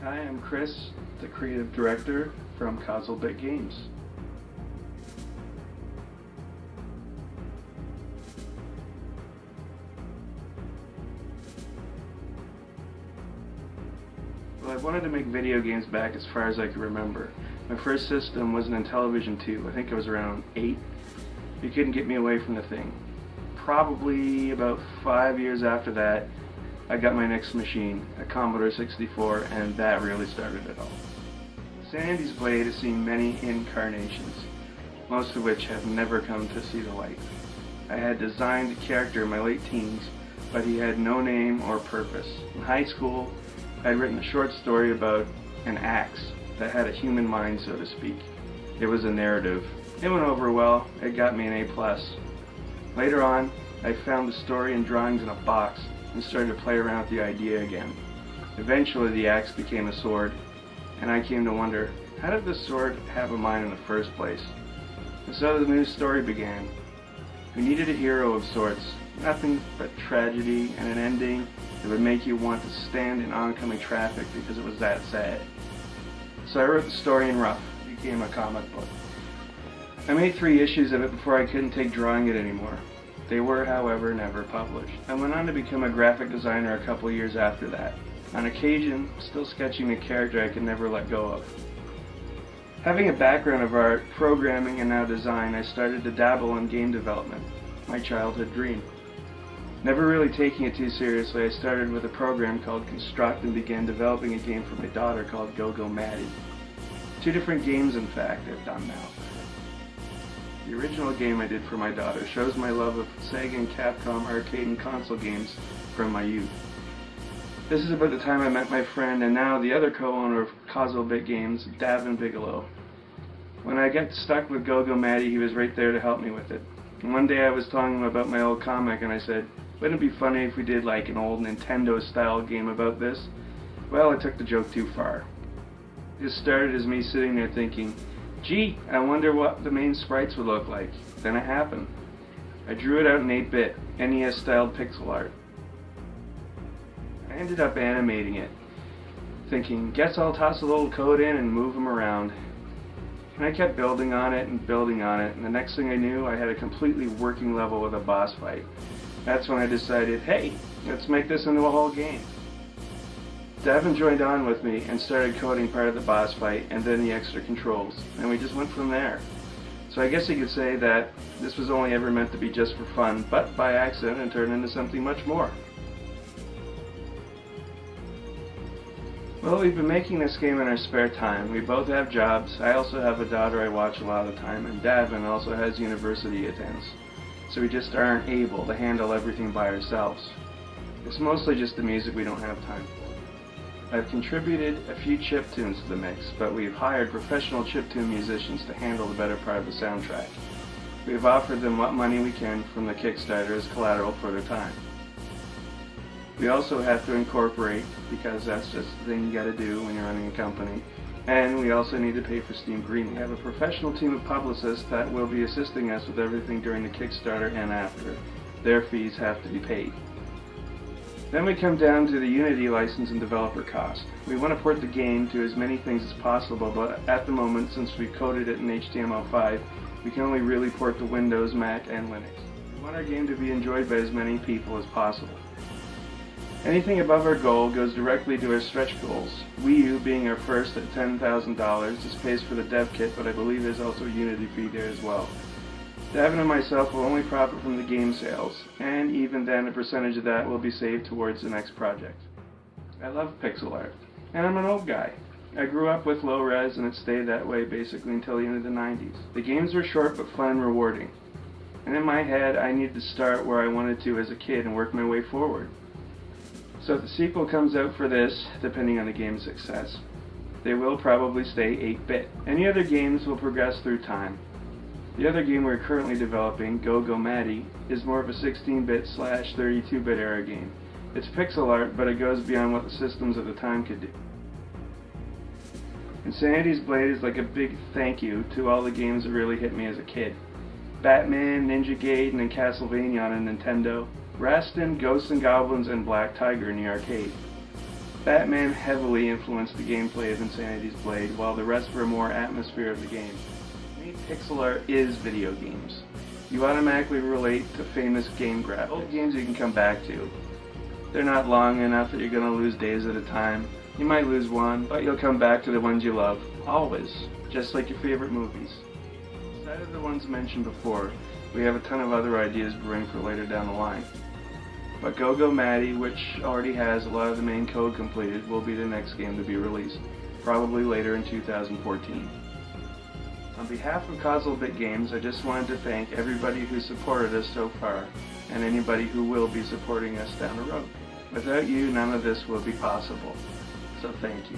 Hi, I'm Chris, the creative director from Bit Games. Well, I've wanted to make video games back as far as I can remember. My first system was an Intellivision 2. I think I was around 8. You couldn't get me away from the thing. Probably about 5 years after that, I got my next machine, a Commodore 64, and that really started it all. Sandy's Blade has seen many incarnations, most of which have never come to see the light. I had designed a character in my late teens, but he had no name or purpose. In high school, I had written a short story about an axe that had a human mind, so to speak. It was a narrative. It went over well. It got me an A+. Later on, I found the story and drawings in a box and started to play around with the idea again. Eventually the axe became a sword, and I came to wonder, how did the sword have a mind in the first place? And so the new story began. We needed a hero of sorts, nothing but tragedy and an ending that would make you want to stand in oncoming traffic because it was that sad. So I wrote the story in rough. It became a comic book. I made 3 issues of it before I couldn't take drawing it anymore. They were, however, never published. I went on to become a graphic designer a couple years after that. On occasion, still sketching a character I could never let go of. Having a background of art, programming, and now design, I started to dabble in game development, my childhood dream. Never really taking it too seriously, I started with a program called Construct and began developing a game for my daughter called Go-Go Maddie. 2 different games, in fact, I've done now. The original game I did for my daughter shows my love of Sega and Capcom arcade and console games from my youth. This is about the time I met my friend and now the other co-owner of Bit Games, Davin Bigelow. When I got stuck with Go-Go Maddie, he was right there to help me with it. And one day I was telling him about my old comic and I said, wouldn't it be funny if we did like an old Nintendo-style game about this? Well, I took the joke too far. It started as me sitting there thinking, gee, I wonder what the main sprites would look like. Then it happened. I drew it out in 8-bit, NES-styled pixel art. I ended up animating it, thinking, guess I'll toss a little code in and move them around. And I kept building on it, and the next thing I knew, I had a completely working level with a boss fight. That's when I decided, hey, let's make this into a whole game. Davin joined on with me and started coding part of the boss fight and then the extra controls, and we just went from there. So I guess you could say that this was only ever meant to be just for fun, but by accident it turned into something much more. Well, we've been making this game in our spare time. We both have jobs. I also have a daughter I watch a lot of the time, and Davin also has university he attends. So we just aren't able to handle everything by ourselves. It's mostly just the music we don't have time for. I've contributed a few chiptunes to the mix, but we've hired professional chiptune musicians to handle the better part of the soundtrack. We have offered them what money we can from the Kickstarter as collateral for their time. We also have to incorporate, because that's just the thing you gotta do when you're running a company, and we also need to pay for Steam Green. We have a professional team of publicists that will be assisting us with everything during the Kickstarter and after. Their fees have to be paid. Then we come down to the Unity license and developer cost. We want to port the game to as many things as possible, but at the moment, since we've coded it in HTML5, we can only really port to Windows, Mac, and Linux. We want our game to be enjoyed by as many people as possible. Anything above our goal goes directly to our stretch goals. Wii U being our first at $10,000. This pays for the dev kit, but I believe there's also a Unity fee there as well. Davin and myself will only profit from the game sales, and even then a percentage of that will be saved towards the next project. I love pixel art, and I'm an old guy. I grew up with low res and it stayed that way basically until the end of the 90s. The games were short but fun and rewarding, and in my head I needed to start where I wanted to as a kid and work my way forward. So if the sequel comes out for this, depending on the game's success, they will probably stay 8-bit. Any other games will progress through time. The other game we're currently developing, Go-Go Maddie, is more of a 16-bit / 32-bit era game. It's pixel art, but it goes beyond what the systems at the time could do. And Sandy's Blade is like a big thank you to all the games that really hit me as a kid. Batman, Ninja Gaiden, and Castlevania on a Nintendo, Rastin, Ghosts and Goblins, and Black Tiger in the arcade. Batman heavily influenced the gameplay of Insanity's Blade, while the rest were more atmosphere of the game. To me, pixel art is video games. You automatically relate to famous game graphics. Old games you can come back to. They're not long enough that you're going to lose days at a time. You might lose one, but you'll come back to the ones you love. Always. Just like your favorite movies. Aside of the ones mentioned before, we have a ton of other ideas brewing for later down the line. But Go Maddie, which already has a lot of the main code completed, will be the next game to be released, probably later in 2014. On behalf of Causal Bit Games, I just wanted to thank everybody who supported us so far, and anybody who will be supporting us down the road. Without you, none of this would be possible. So thank you.